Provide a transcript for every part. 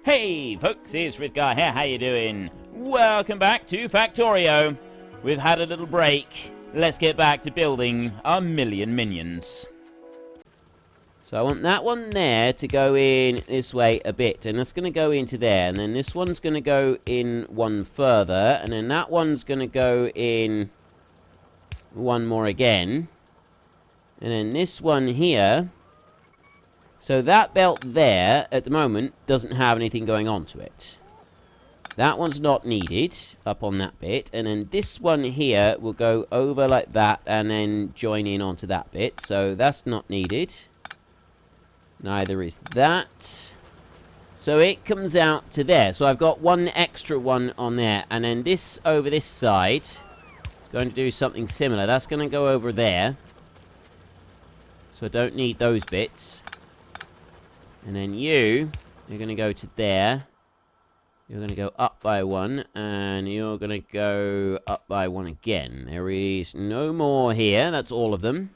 Hey folks, it's Frithgar here, how you doing? Welcome back to Factorio. We've had a little break. Let's get back to building our million minions. So I want that one there to go in this way a bit, and that's going to go into there, and then this one's going to go in one further, and then that one's going to go in one more again, and then this one here. So that belt there, at the moment, doesn't have anything going on to it. That one's not needed, up on that bit. And then this one here will go over like that, and then join in onto that bit. So that's not needed. Neither is that. So it comes out to there. So I've got one extra one on there. And then this over this side is going to do something similar. That's going to go over there. So I don't need those bits. And then you're going to go to there. You're going to go up by one. And you're going to go up by one again. There is no more here. That's all of them.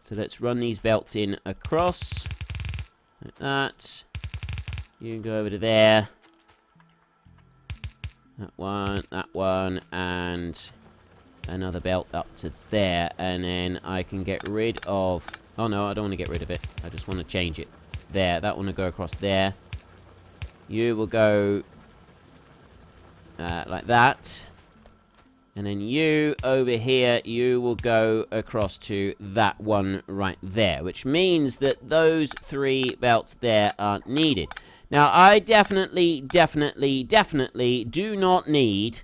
So let's run these belts in across. Like that. You can go over to there. That one, and another belt up to there. And then I can get rid of... Oh no, I don't want to get rid of it. I just want to change it. There, that one will go across there. You will go like that. And then you, over here, you will go across to that one right there. Which means that those three belts there aren't needed. Now, I definitely do not need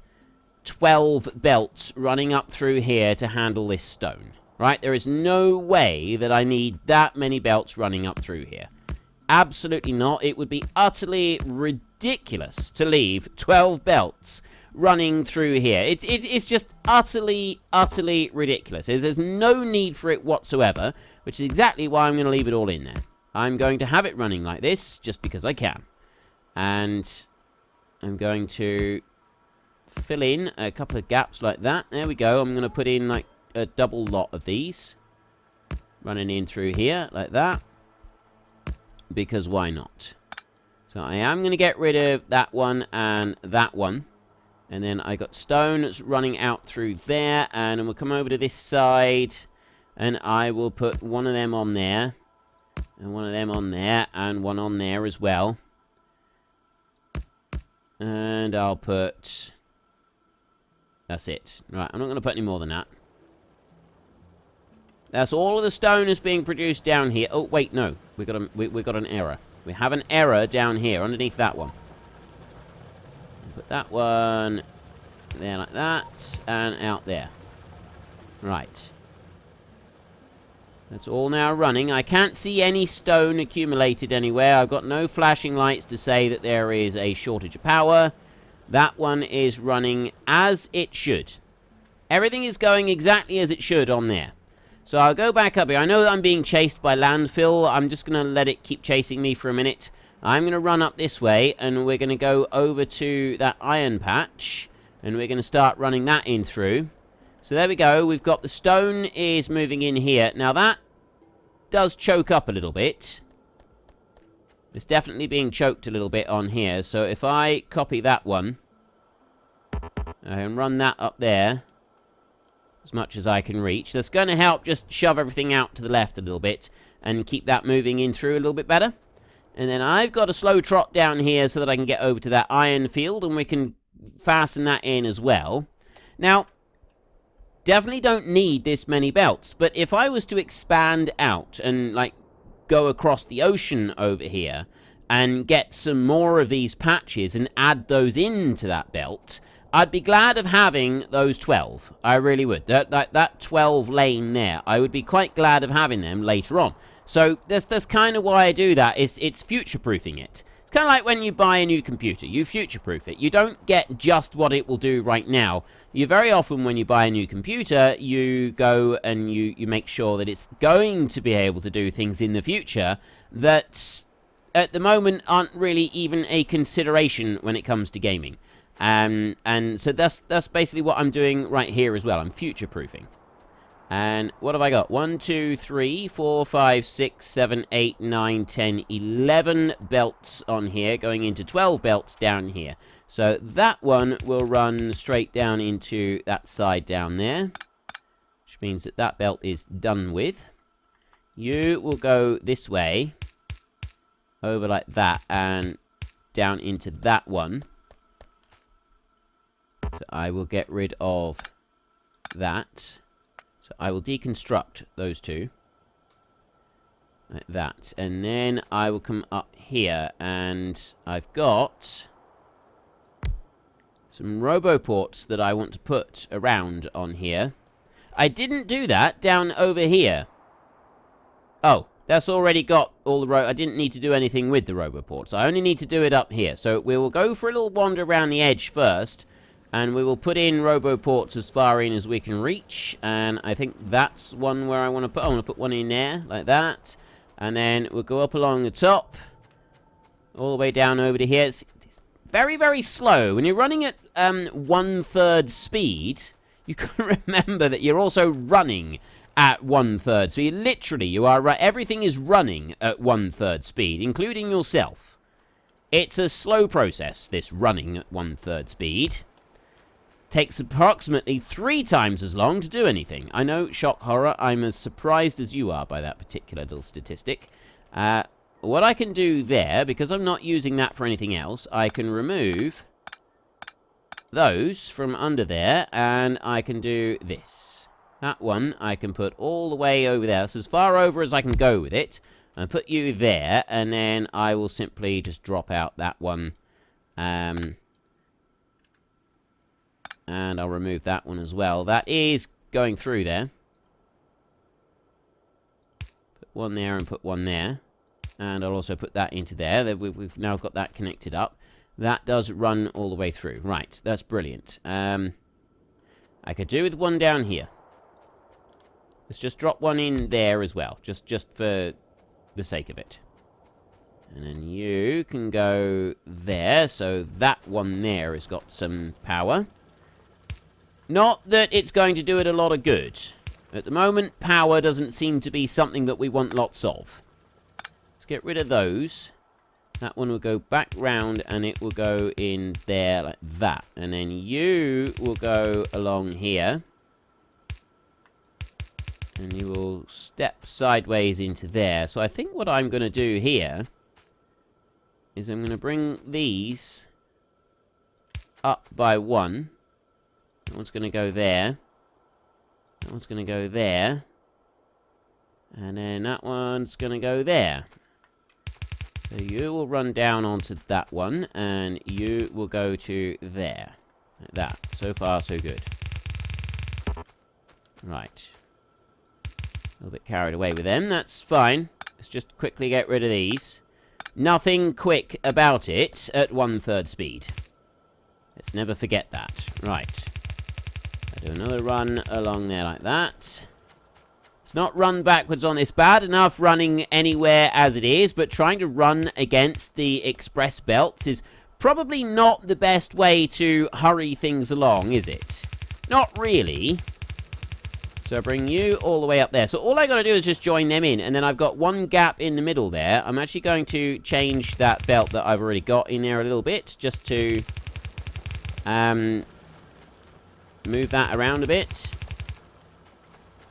12 belts running up through here to handle this stone. Right? There is no way that I need that many belts running up through here. Absolutely not. It would be utterly ridiculous to leave 12 belts running through here. It's just utterly ridiculous. There's no need for it whatsoever, which is exactly why I'm going to leave it all in there. I'm going to have it running like this, just because I can. And I'm going to fill in a couple of gaps like that. There we go. I'm going to put in like a double lot of these running in through here like that, because why not? So I am going to get rid of that one and that one, and then I got stone that's running out through there, and we'll come over to this side, and I will put one of them on there, and one of them on there, and one on there as well. And I'll put... That's it. Right, I'm not going to put any more than that. That's all of the stone is being produced down here. Oh, wait, no. We got an error. We have an error down here, underneath that one. Put that one there like that, and out there. Right. That's all now running. I can't see any stone accumulated anywhere. I've got no flashing lights to say that there is a shortage of power. That one is running as it should. Everything is going exactly as it should on there. So I'll go back up here. I know that I'm being chased by landfill. I'm just going to let it keep chasing me for a minute. I'm going to run up this way, and we're going to go over to that iron patch, and we're going to start running that in through. So there we go. We've got the stone is moving in here. Now that does choke up a little bit. It's definitely being choked a little bit on here. So if I copy that one, I can run that up there as much as I can reach. That's going to help just shove everything out to the left a little bit and keep that moving in through a little bit better. And then I've got a slow trot down here so that I can get over to that iron field, and we can fasten that in as well. Now, definitely don't need this many belts, but if I was to expand out and like go across the ocean over here and get some more of these patches and add those into that belt, I'd be glad of having those 12. I really would. That 12 lane there, I would be quite glad of having them later on. So that's kind of why I do that. It's future-proofing it. It's kind of like when you buy a new computer. You future-proof it. You don't get just what it will do right now. You very often, when you buy a new computer, you go and you make sure that it's going to be able to do things in the future that at the moment aren't really even a consideration when it comes to gaming. And so that's basically what I'm doing right here as well. I'm future-proofing. And what have I got? 1, 2, 3, 4, 5, 6, 7, 8, 9, 10, 11 belts on here, going into 12 belts down here. So that one will run straight down into that side down there, which means that that belt is done with. You will go this way, over like that, and down into that one. So I will get rid of that. So I will deconstruct those two. Like that. And then I will come up here, and I've got some Roboports that I want to put around on here. I didn't do that down over here. Oh, that's already got all the I didn't need to do anything with the Roboports. I only need to do it up here. So we will go for a little wander around the edge first. And we will put in Roboports as far in as we can reach. And I think that's one where I want to put... I want to put one in there, like that. And then we'll go up along the top. All the way down over to here. It's very, very slow. When you're running at 1/3 speed, you can remember that you're also running at 1/3. So you are... everything is running at 1/3 speed, including yourself. It's a slow process, this running at 1/3 speed. Takes approximately 3 times as long to do anything. I know, shock horror, I'm as surprised as you are by that particular little statistic. What I can do there, because I'm not using that for anything else, I can remove those from under there, and I can do this. That one I can put all the way over there. So as far over as I can go with it, and put you there, and then I will simply just drop out that one. And I'll remove that one as well. That is going through there. Put one there and put one there. And I'll also put that into there. We've now got that connected up. That does run all the way through. Right, that's brilliant. I could do with one down here. Let's just drop one in there as well. Just for the sake of it. And then you can go there. So that one there has got some power. Not that it's going to do it a lot of good. At the moment, power doesn't seem to be something that we want lots of. Let's get rid of those. That one will go back round, and it will go in there like that. And then you will go along here. And you will step sideways into there. So I think what I'm going to do here is I'm going to bring these up by one. That one's going to go there. That one's going to go there. And then that one's going to go there. So you will run down onto that one, and you will go to there. Like that. So far, so good. Right. A little bit carried away with them. That's fine. Let's just quickly get rid of these. Nothing quick about it at 1/3 speed. Let's never forget that. Right. I do another run along there like that. It's not run backwards on. It's bad enough running anywhere as it is, but trying to run against the express belts is probably not the best way to hurry things along, is it? Not really. So I bring you all the way up there. So all I got to do is just join them in, and then I've got one gap in the middle there. I'm actually going to change that belt that I've already got in there a little bit, just to move that around a bit,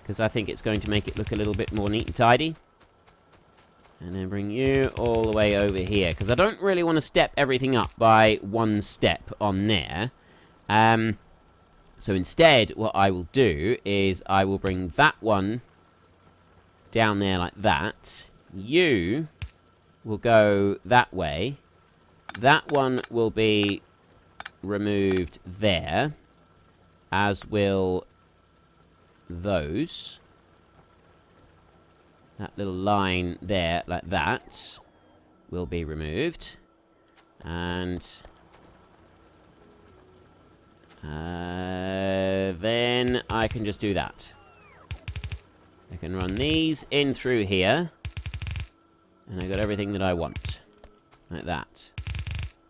because I think it's going to make it look a little bit more neat and tidy. And then bring you all the way over here, because I don't really want to step everything up by one step on there. So instead, what I will do is I will bring that one down there like that. You will go that way. That one will be removed there, as will those. That little line there, like that, will be removed. And then I can just do that. I can run these in through here. And I got everything that I want. Like that.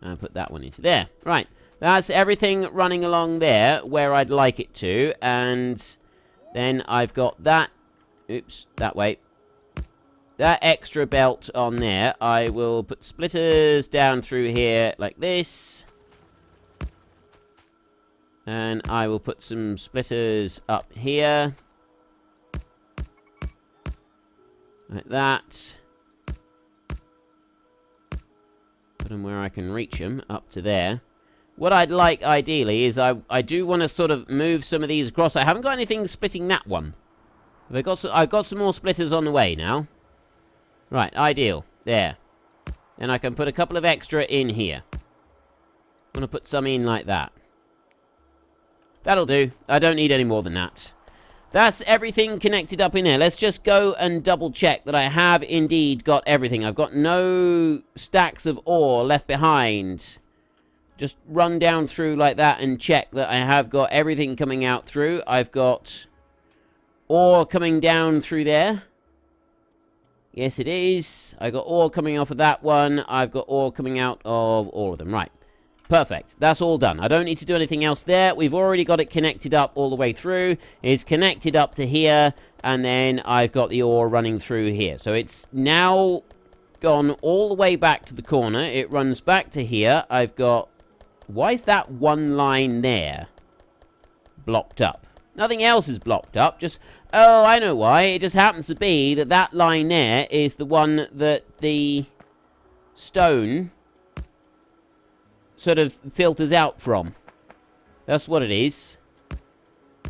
And put that one into there. Right. That's everything running along there where I'd like it to. And Then I've got that. Oops, that way. That extra belt on there. I will put splitters down through here like this. And I will put some splitters up here. Like that. Put them where I can reach them, up to there. What I'd like, ideally, is I do want to sort of move some of these across. I haven't got anything splitting that one. I've got some more splitters on the way now. Right, ideal. There. And I can put a couple of extra in here. I'm going to put some in like that. That'll do. I don't need any more than that. That's everything connected up in there. Let's just go and double check that I have indeed got everything. I've got no stacks of ore left behind. Just run down through like that and check that I have got everything coming out through. I've got ore coming down through there. Yes, it is. I got ore coming off of that one. I've got ore coming out of all of them. Right. Perfect. That's all done. I don't need to do anything else there. We've already got it connected up all the way through. It's connected up to here. And then I've got the ore running through here. So it's now gone all the way back to the corner. It runs back to here. I've got... Why is that one line there blocked up? Nothing else is blocked up. Just... Oh, I know why. It just happens to be that that line there is the one that the stone sort of filters out from. That's what it is.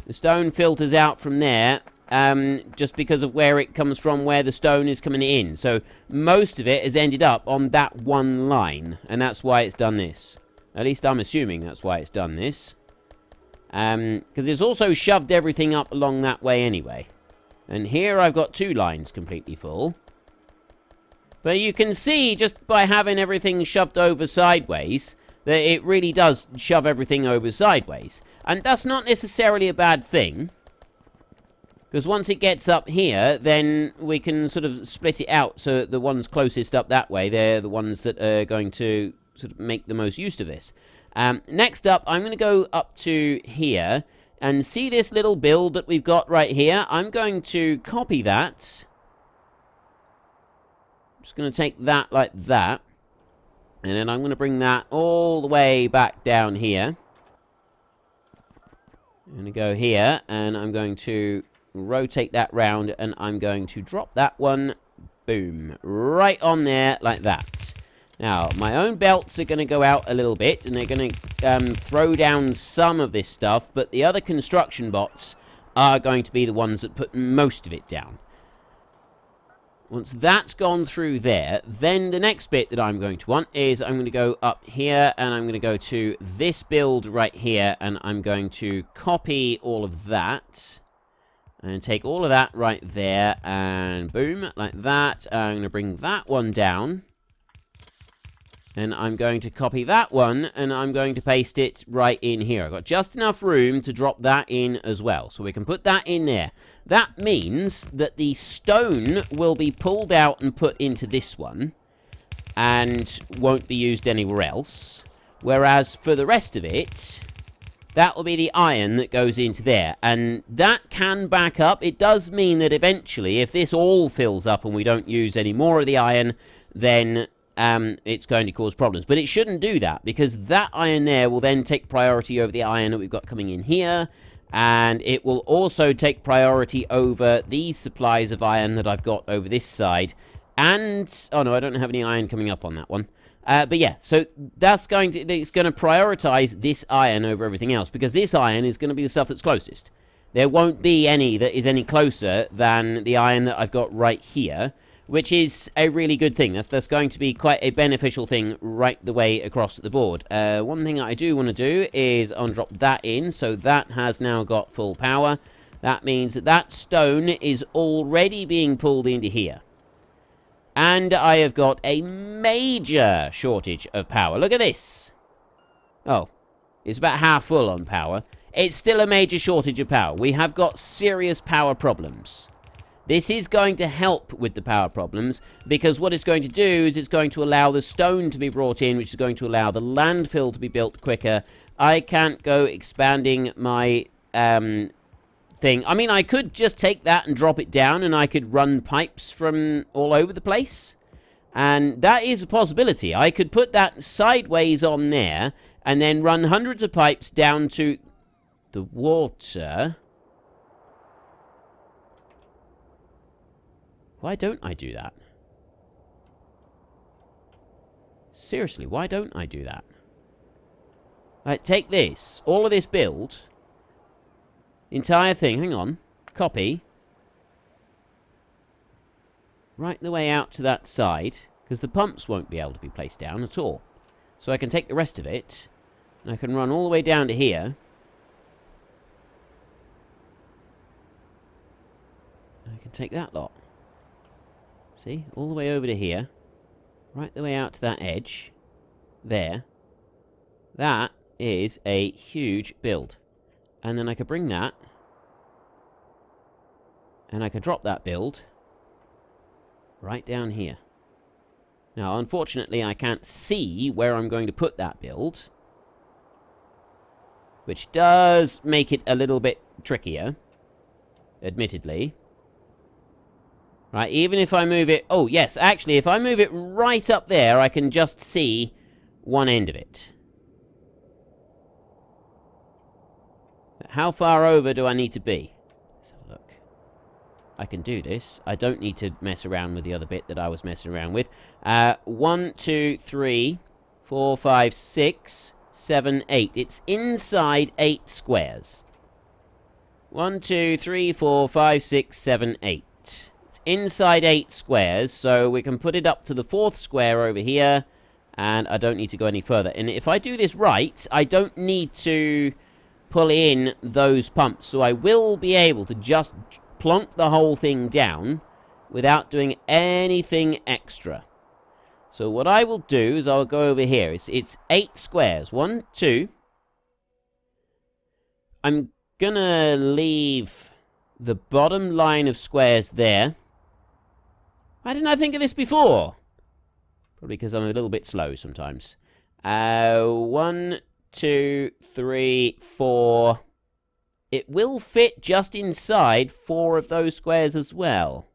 The stone filters out from there, just because of where it comes from, where the stone is coming in. So most of it has ended up on that one line, and that's why it's done this. At least I'm assuming that's why it's done this. Because it's also shoved everything up along that way anyway. And here I've got two lines completely full. But you can see, just by having everything shoved over sideways, that it really does shove everything over sideways. And that's not necessarily a bad thing. Because once it gets up here, then we can sort of split it out. So the ones closest up that way, they're the ones that are going to sort of make the most use of this. Next up, I'm going to go up to here. And see this little build that we've got right here? I'm going to copy that. I'm just going to take that like that. And then I'm going to bring that all the way back down here. I'm going to go here, and I'm going to rotate that round, and I'm going to drop that one, boom, right on there like that. Now, my own belts are going to go out a little bit, and they're going to throw down some of this stuff, but the other construction bots are going to be the ones that put most of it down. Once that's gone through there, then the next bit that I'm going to want is I'm going to go up here, and I'm going to go to this build right here, and I'm going to copy all of that, and take all of that right there, and boom, like that. I'm going to bring that one down, and I'm going to copy that one, and I'm going to paste it right in here. I've got just enough room to drop that in as well, so we can put that in there. That means that the stone will be pulled out and put into this one, and won't be used anywhere else. Whereas for the rest of it, that will be the iron that goes into there, and that can back up. It does mean that eventually, if this all fills up and we don't use any more of the iron, then it's going to cause problems. But it shouldn't do that, because that iron there will then take priority over the iron that we've got coming in here, and it will also take priority over these supplies of iron that I've got over this side. And, oh no, I don't have any iron coming up on that one. But yeah, so it's going to prioritize this iron over everything else, because this iron is going to be the stuff that's closest. There won't be any that is any closer than the iron that I've got right here, which is a really good thing. That's going to be quite a beneficial thing right the way across the board. One thing I do want to do is undrop that in, so that has now got full power. That means that that stone is already being pulled into here. And I have got a major shortage of power. Look at this. Oh, it's about half full on power. It's still a major shortage of power. We have got serious power problems. This is going to help with the power problems, because what it's going to do is it's going to allow the stone to be brought in, which is going to allow the landfill to be built quicker. I can't go expanding my thing. I mean, I could just take that and drop it down, and I could run pipes from all over the place. And that is a possibility. I could put that sideways on there, and then run hundreds of pipes down to the water. Why don't I do that? Seriously, why don't I do that? Like, take this. All of this build. Entire thing. Hang on. Copy. Right the way out to that side. Because the pumps won't be able to be placed down at all. So I can take the rest of it. And I can run all the way down to here. And I can take that lot. See? All the way over to here. Right the way out to that edge. There. That is a huge build. And then I could bring that. And I could drop that build. Right down here. Now, unfortunately, I can't see where I'm going to put that build. Which does make it a little bit trickier. Admittedly. Right, even if I move it... Oh, yes, actually, if I move it right up there, I can just see one end of it. How far over do I need to be? Let's have a look. I can do this. I don't need to mess around with the other bit that I was messing around with. 1, 2, 3, 4, 5, 6, 7, 8. It's inside 8 squares. 1, 2, 3, 4, 5, 6, 7, 8. It's inside 8 squares, so we can put it up to the 4th square over here, and I don't need to go any further. And if I do this right, I don't need to pull in those pumps, so I will be able to just plonk the whole thing down without doing anything extra. So what I will do is I'll go over here. It's 8 squares. 1, 2. I'm gonna leave the bottom line of squares there. Why didn't I think of this before? Probably because I'm a little bit slow sometimes. 1, 2, 3, 4. It will fit just inside 4 of those squares as well.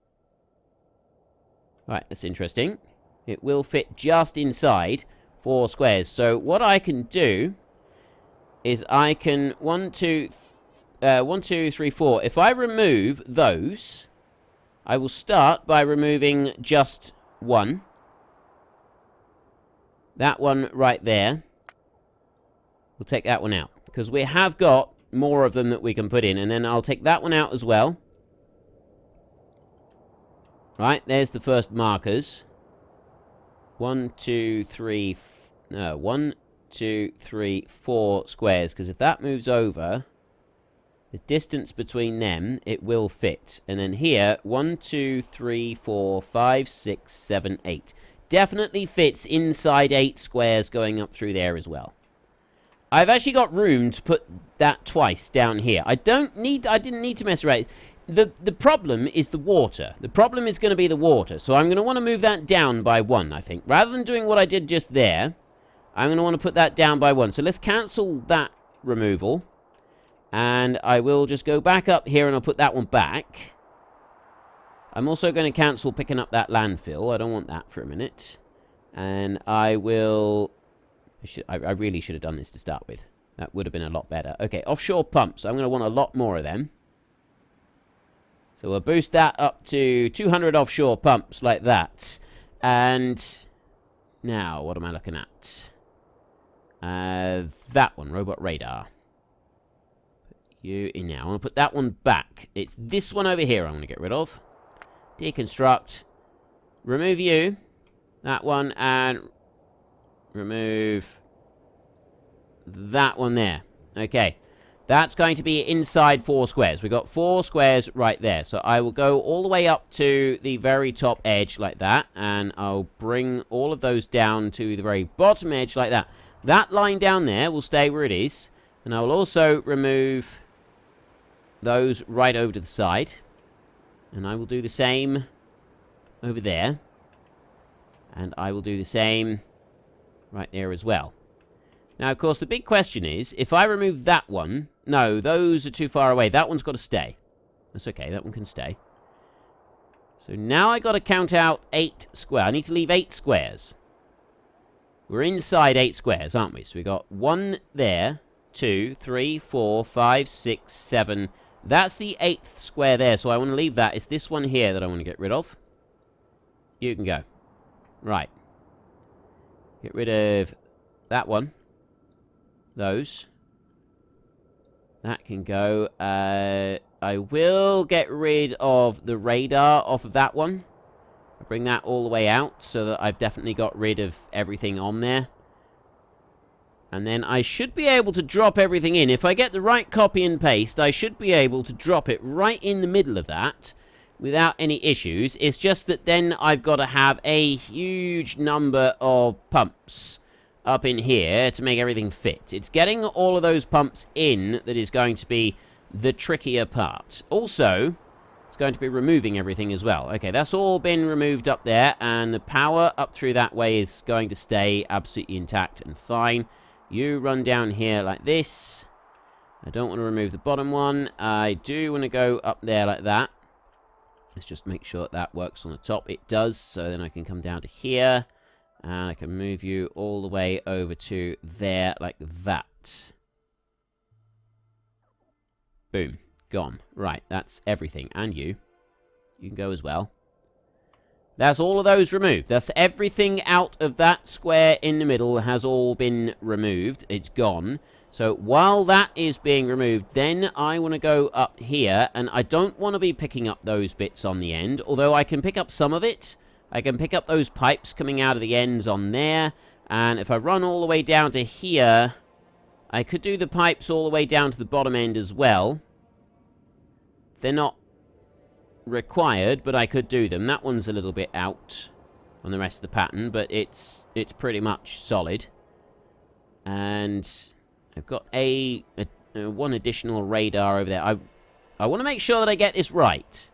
Right, that's interesting. It will fit just inside 4 squares. So what I can do is I can 1, 2, 3, 4. If I remove those, I will start by removing just one. That one right there. We'll take that one out, because we have got more of them that we can put in. And then I'll take that one out as well. Right, there's the first markers. 1, 2, 3... No, 1, 2, 3, 4 squares. Because if that moves over, the distance between them, it will fit. And then here, 1, 2, 3, 4, 5, 6, 7, 8. Definitely fits inside 8 squares going up through there as well. I've actually got room to put that twice down here. I didn't need to mess around. The problem is the water. The problem is going to be the water. So I'm going to want to move that down by 1, I think. Rather than doing what I did just there, I'm going to want to put that down by 1. So let's cancel that removal. And I will just go back up here and I'll put that one back. I'm also going to cancel picking up that landfill. I don't want that for a minute. And I will... I really should have done this to start with. That would have been a lot better. Okay, offshore pumps. I'm going to want a lot more of them. So we'll boost that up to 200 offshore pumps like that. And now, what am I looking at? That one, robot radar. Put you in now. I want to put that one back. It's this one over here I'm going to get rid of. Deconstruct. Remove you. That one, and remove that one there. Okay. That's going to be inside 4 squares. We've got 4 squares right there. So I will go all the way up to the very top edge like that. And I'll bring all of those down to the very bottom edge like that. That line down there will stay where it is. And I will also remove those right over to the side. And I will do the same over there. And I will do the same right there as well. Now, of course, the big question is, if I remove that one... No, those are too far away. That one's got to stay. That's okay. That one can stay. So now I got to count out 8 square. I need to leave 8 squares. We're inside 8 squares, aren't we? So we got 1 there, 2, 3, 4, 5, 6, 7. That's the 8th square there, so I want to leave that. It's this one here that I want to get rid of. You can go. Right. Get rid of that one. Those. That can go. I will get rid of the radar off of that one. I'll bring that all the way out so that I've definitely got rid of everything on there. And then I should be able to drop everything in. If I get the right copy and paste, I should be able to drop it right in the middle of that without any issues. It's just that then I've got to have a huge number of pumps up in here to make everything fit. It's getting all of those pumps in that is going to be the trickier part. Also, it's going to be removing everything as well. Okay, that's all been removed up there, and the power up through that way is going to stay absolutely intact and fine. You run down here like this. I don't want to remove the bottom one. I do want to go up there like that. Let's just make sure that works on the top. It does, so then I can come down to here. And I can move you all the way over to there like that. Boom. Gone. Right, that's everything. And you. You can go as well. That's all of those removed. That's everything out of that square in the middle has all been removed. It's gone. So while that is being removed, then I want to go up here. And I don't want to be picking up those bits on the end. Although I can pick up some of it. I can pick up those pipes coming out of the ends on there. And if I run all the way down to here, I could do the pipes all the way down to the bottom end as well. They're not required, but I could do them. That one's a little bit out on the rest of the pattern, but it's pretty much solid. And I've got one additional radar over there. I want to make sure that I get this right.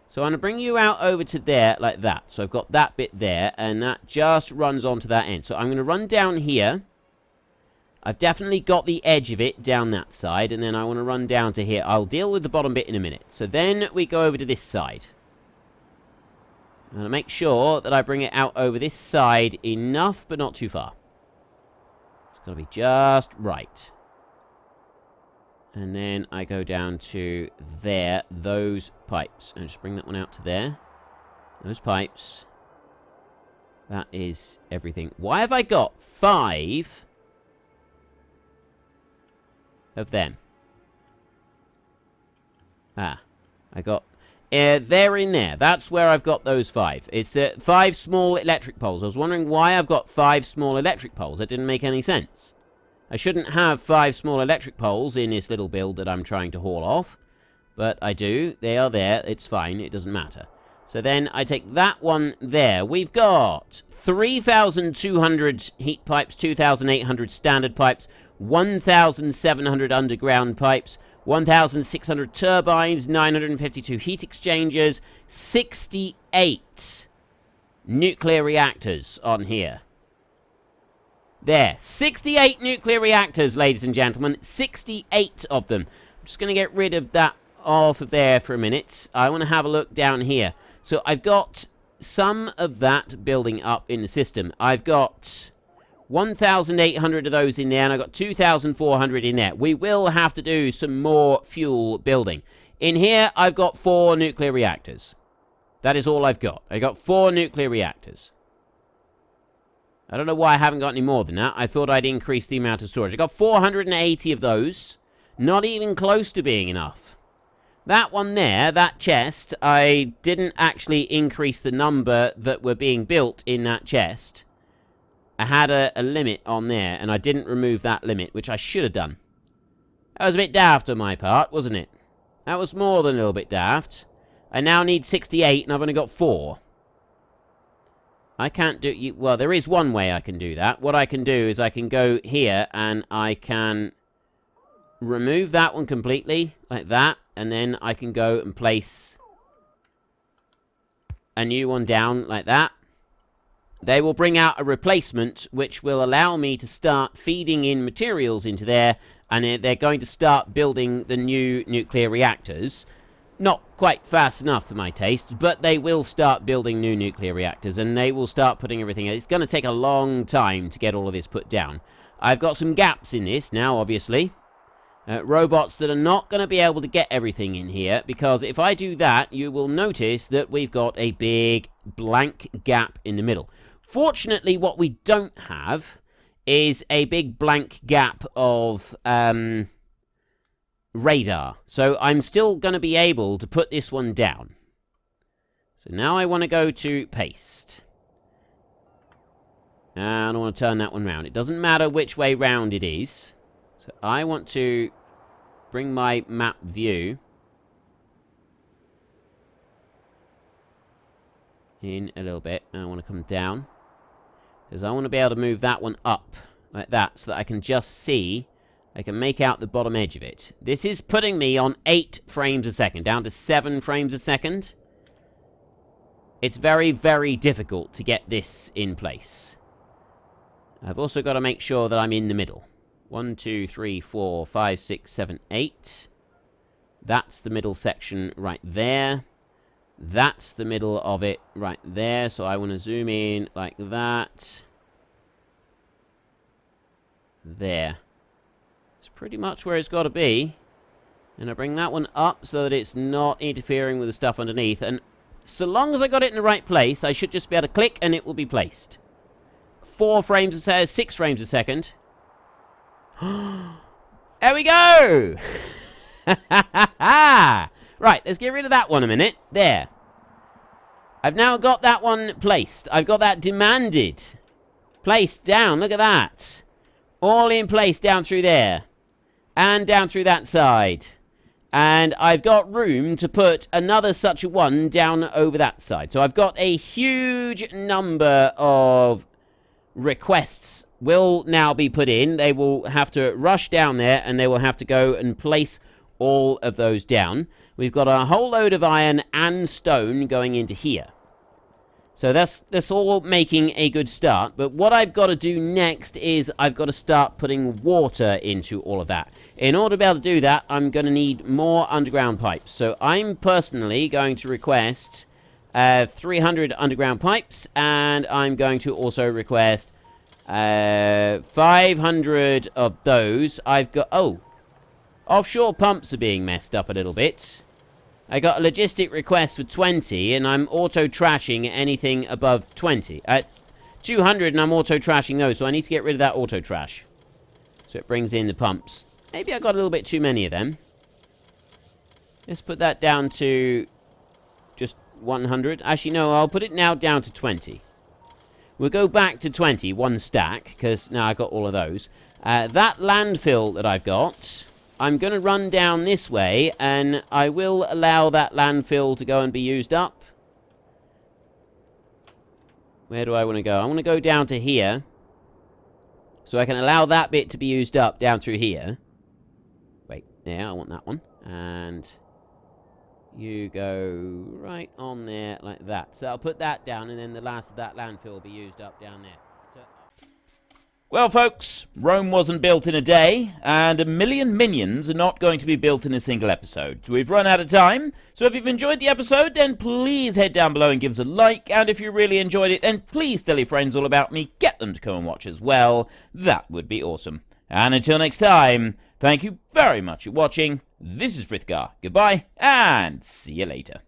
So I'm going to bring you out over to there like that. So I've got that bit there, and that just runs onto that end. So I'm going to run down here. I've definitely got the edge of it down that side, and then I want to run down to here. I'll deal with the bottom bit in a minute. So then we go over to this side. I'm going to make sure that I bring it out over this side enough, but not too far. It's got to be just right. And then I go down to there, those pipes. And just bring that one out to there. Those pipes. That is everything. Why have I got 5 of them? I got... they're in there. That's where I've got those 5. It's 5 small electric poles. I was wondering why I've got 5 small electric poles. That didn't make any sense. I shouldn't have 5 small electric poles in this little build that I'm trying to haul off. But I do. They are there. It's fine. It doesn't matter. So then I take that one there. We've got 3,200 heat pipes, 2,800 standard pipes, 1,700 underground pipes, 1,600 turbines, 952 heat exchangers, 68 nuclear reactors on here. There, 68 nuclear reactors, ladies and gentlemen. 68 of them. I'm just going to get rid of that off of there for a minute. I want to have a look down here. So I've got some of that building up in the system. I've got 1,800 of those in there, and I've got 2,400 in there. We will have to do some more fuel building. In here, I've got 4 nuclear reactors. That is all I've got. I got 4 nuclear reactors. I don't know why I haven't got any more than that. I thought I'd increase the amount of storage. I got 480 of those. Not even close to being enough. That one there, that chest, I didn't actually increase the number that were being built in that chest. I had a limit on there, and I didn't remove that limit, which I should have done. That was a bit daft on my part, wasn't it? That was more than a little bit daft. I now need 68, and I've only got 4. I can't do... Well, there is one way I can do that. What I can do is I can go here, and I can remove that one completely, like that, and then I can go and place a new one down, like that. they will bring out a replacement which will allow me to start feeding in materials into there, and they're going to start building the new nuclear reactors. Not quite fast enough for my taste, but they will start building new nuclear reactors, and they will start putting everything in. It's going to take a long time to get all of this put down. I've got some gaps in this now, obviously. Robots that are not going to be able to get everything in here, because if I do that, you will notice that we've got a big blank gap in the middle. Fortunately, what we don't have is a big blank gap of radar. So I'm still going to be able to put this one down. So now I want to go to paste. And I want to turn that one round. It doesn't matter which way round it is. So I want to bring my map view in a little bit. And I want to come down, because I want to be able to move that one up like that, so that I can just see, I can make out the bottom edge of it. This is putting me on 8 frames a second, down to 7 frames a second. It's very, very difficult to get this in place. I've also got to make sure that I'm in the middle. 1, 2, 3, 4, 5, 6, 7, 8. That's the middle section right there. That's the middle of it right there. So I want to zoom in like that. There. It's pretty much where it's got to be. And I bring that one up so that it's not interfering with the stuff underneath. And so long as I got it in the right place, I should just be able to click and it will be placed. 4 frames a second, 6 frames a second. There we go! Right, let's get rid of that one a minute. There. I've now got that one placed. I've got that demanded. Placed down, look at that. All in place down through there. And down through that side. And I've got room to put another such a one down over that side. So I've got a huge number of requests will now be put in. They will have to rush down there, and they will have to go and place all of those down. We've got a whole load of iron and stone going into here. So that's all making a good start. But what I've got to do next is I've got to start putting water into all of that. In order to be able to do that, I'm going to need more underground pipes. So I'm personally going to request 300 underground pipes, and I'm going to also request 500 of those. I've got... Oh, offshore pumps are being messed up a little bit. I got a logistic request for 20, and I'm auto-trashing anything above 20. At 200, and I'm auto-trashing those, so I need to get rid of that auto-trash. So it brings in the pumps. Maybe I got a little bit too many of them. Let's put that down to just 100. Actually, no, I'll put it now down to 20. We'll go back to 20, 1 stack, because now I've got all of those. That landfill that I've got, I'm going to run down this way, and I will allow that landfill to go and be used up. Where do I want to go? I want to go down to here, so I can allow that bit to be used up down through here. Wait, there, I want that one. And you go right on there like that. So I'll put that down, and then the last of that landfill will be used up down there. Well, folks, Rome wasn't built in a day, and 1 million minions are not going to be built in a single episode. We've run out of time, so if you've enjoyed the episode, then please head down below and give us a like, and if you really enjoyed it, then please tell your friends all about me, get them to come and watch as well. That would be awesome. And until next time, thank you very much for watching. This is Frithgar. Goodbye, and see you later.